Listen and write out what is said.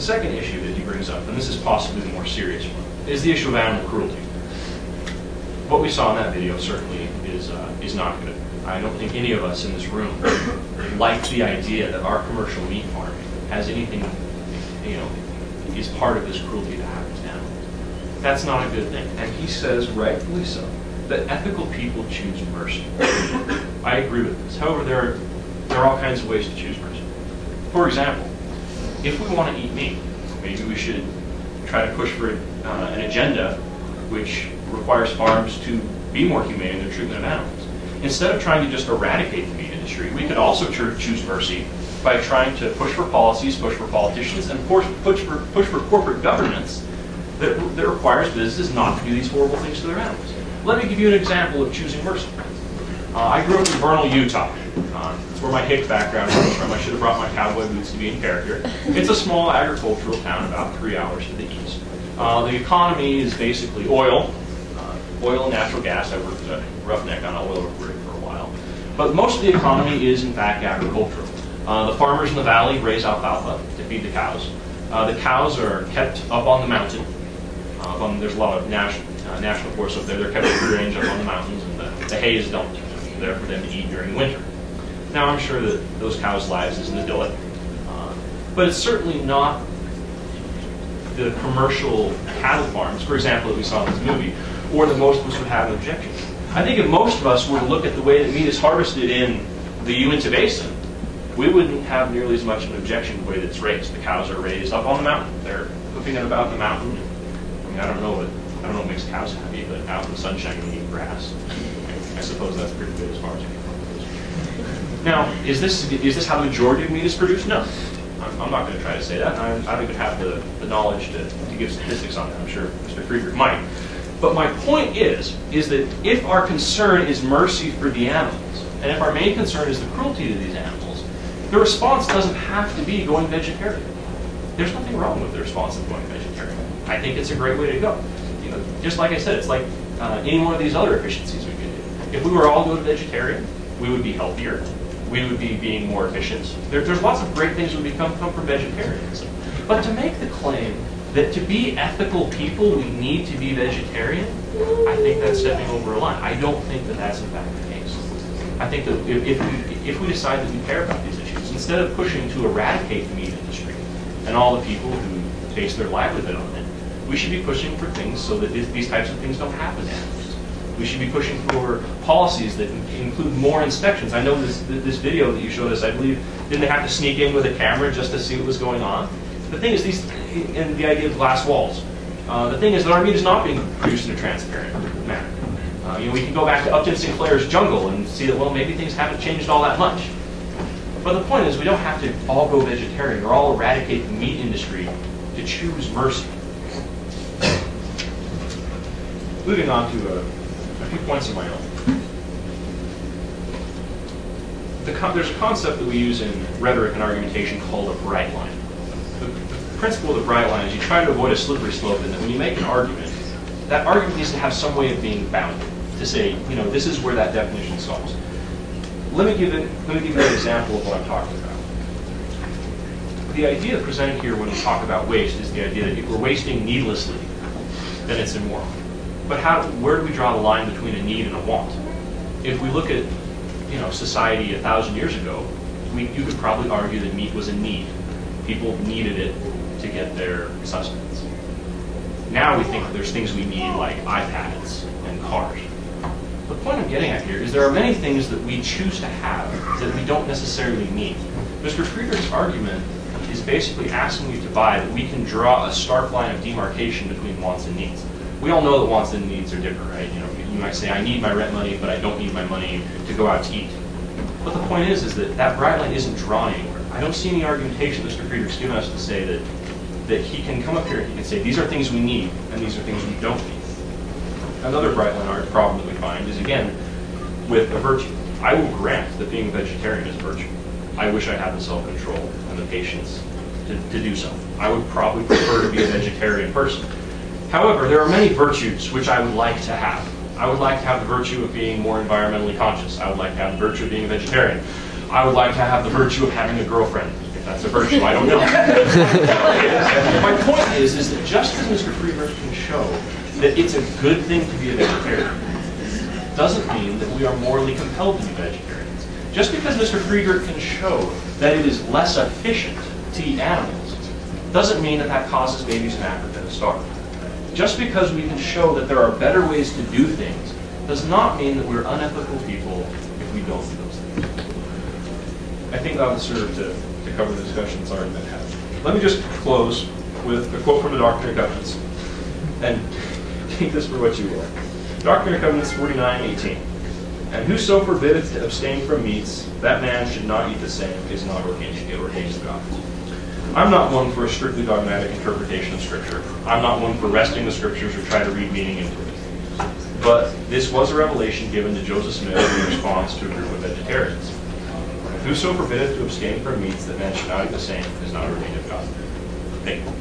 The second issue that he brings up, and this is possibly the more serious one, is the issue of animal cruelty. What we saw in that video certainly is not good. I don't think any of us in this room like the idea that our commercial meat farming has anything, is part of this cruelty that happens to animals. That's not a good thing. And he says, rightfully so, that ethical people choose mercy. I agree with this. However, there are all kinds of ways to choose mercy. For example, if we want to eat meat, maybe we should try to push for an agenda which requires farms to be more humane in their treatment of animals. Instead of trying to just eradicate the meat industry, we could also choose mercy by trying to push for policies, push for politicians, and push for corporate governance that requires businesses not to do these horrible things to their animals. Let me give you an example of choosing mercy. I grew up in Vernal, Utah. That's where my hick background comes from. I should have brought my cowboy boots to be in character. It's a small agricultural town about 3 hours to the east. The economy is basically oil and natural gas. I worked at Roughneck on an oil rig for a while. But most of the economy is, in fact, agricultural. The farmers in the valley raise alfalfa to feed the cows. The cows are kept up on the mountain. There's a lot of national forests up there. They're kept free range up on the mountains, and the hay is dumped there for them to eat during the winter. Now, I'm sure that those cows' lives isn't idyllic, but it's certainly not the commercial cattle farms, for example, that we saw in this movie, or that most of us would have an objection. I think if most of us were to look at the way that meat is harvested in the Uinta Basin, we wouldn't have nearly as much of an objection to the way that it's raised. The cows are raised up on the mountain. They're hoofing it about the mountain. I mean, I don't know what makes cows happy, but out in the sunshine and eating grass. I suppose that's pretty good as far as I can go. Now, is this how the majority of meat is produced? No. I'm not going to try to say that. I don't even have the knowledge to give statistics on that. I'm sure Mr. Krieger might. But my point is that if our concern is mercy for the animals, and if our main concern is the cruelty to these animals, the response doesn't have to be going vegetarian. There's nothing wrong with the response of going vegetarian. I think it's a great way to go. Just like I said, it's like any one of these other efficiencies we could do. If we were all going vegetarian, we would be healthier. We would be being more efficient. There's lots of great things that would come from vegetarianism. But to make the claim that to be ethical people, we need to be vegetarian, I think that's stepping over a line. I don't think that that's in fact the case. I think that if we decide that we care about these issues, instead of pushing to eradicate the meat industry and all the people who base their livelihood on it, we should be pushing for things so that these types of things don't happen to animals. We should be pushing for policies that include more inspections. I know this video that you showed us, I believe, didn't they have to sneak in with a camera just to see what was going on? The thing is, and the idea of glass walls. The thing is that our meat is not being produced in a transparent manner. We can go back to Upton Sinclair's Jungle and see that, well, maybe things haven't changed all that much. But the point is, we don't have to all go vegetarian or all eradicate the meat industry to choose mercy. Moving on to a few points of my own. There's a concept that we use in rhetoric and argumentation called a bright line. The principle of the bright line is you try to avoid a slippery slope, and that when you make an argument, that argument needs to have some way of being bounded to say, this is where that definition stops. Let me give you an example of what I'm talking about. The idea presented here when we talk about waste is the idea that if we're wasting needlessly, then it's immoral. But where do we draw the line between a need and a want? If we look at society 1,000 years ago, you could probably argue that meat was a need. People needed it to get their sustenance. Now we think that there's things we need like iPads and cars. The point I'm getting at here is there are many things that we choose to have that we don't necessarily need. Mr. Krieger's argument is basically asking you to buy that we can draw a stark line of demarcation between wants and needs. We all know that wants and needs are different, right? You might say, I need my rent money, but I don't need my money to go out to eat. But the point is that bright line isn't drawn anywhere. I don't see any argumentation Mr. Krieger's given us to say that he can come up here and he can say, these are things we need, and these are things we don't need. Another bright line art problem that we find is, again, with a virtue. I will grant that being a vegetarian is a virtue. I wish I had the self-control and the patience to do so. I would probably prefer to be a vegetarian person. However, there are many virtues which I would like to have. I would like to have the virtue of being more environmentally conscious. I would like to have the virtue of being a vegetarian. I would like to have the virtue of having a girlfriend If that's a virtue, I don't know. My point is that just as Mr. Freeberg can show that it's a good thing to be a vegetarian, doesn't mean that we are morally compelled to be vegetarians. Just because Mr. Freeberg can show that it is less efficient to eat animals, doesn't mean that that causes babies in Africa to starve. Just because we can show that there are better ways to do things, does not mean that we're unethical people if we don't do those things. I think that would serve to cover the discussion that's already been had. Let me just close with a quote from the Doctrine and Covenants, and take this for what you will. Doctrine and Covenants 49:18. And whoso forbiddeth to abstain from meats, that man should not eat the same, is not ordained of God. I'm not one for a strictly dogmatic interpretation of Scripture. I'm not one for wresting the Scriptures or try to read meaning into it. But this was a revelation given to Joseph Smith in response to a group of vegetarians. And whoso forbiddeth to abstain from meats, that man should not eat the same, is not ordained of God. Thank you.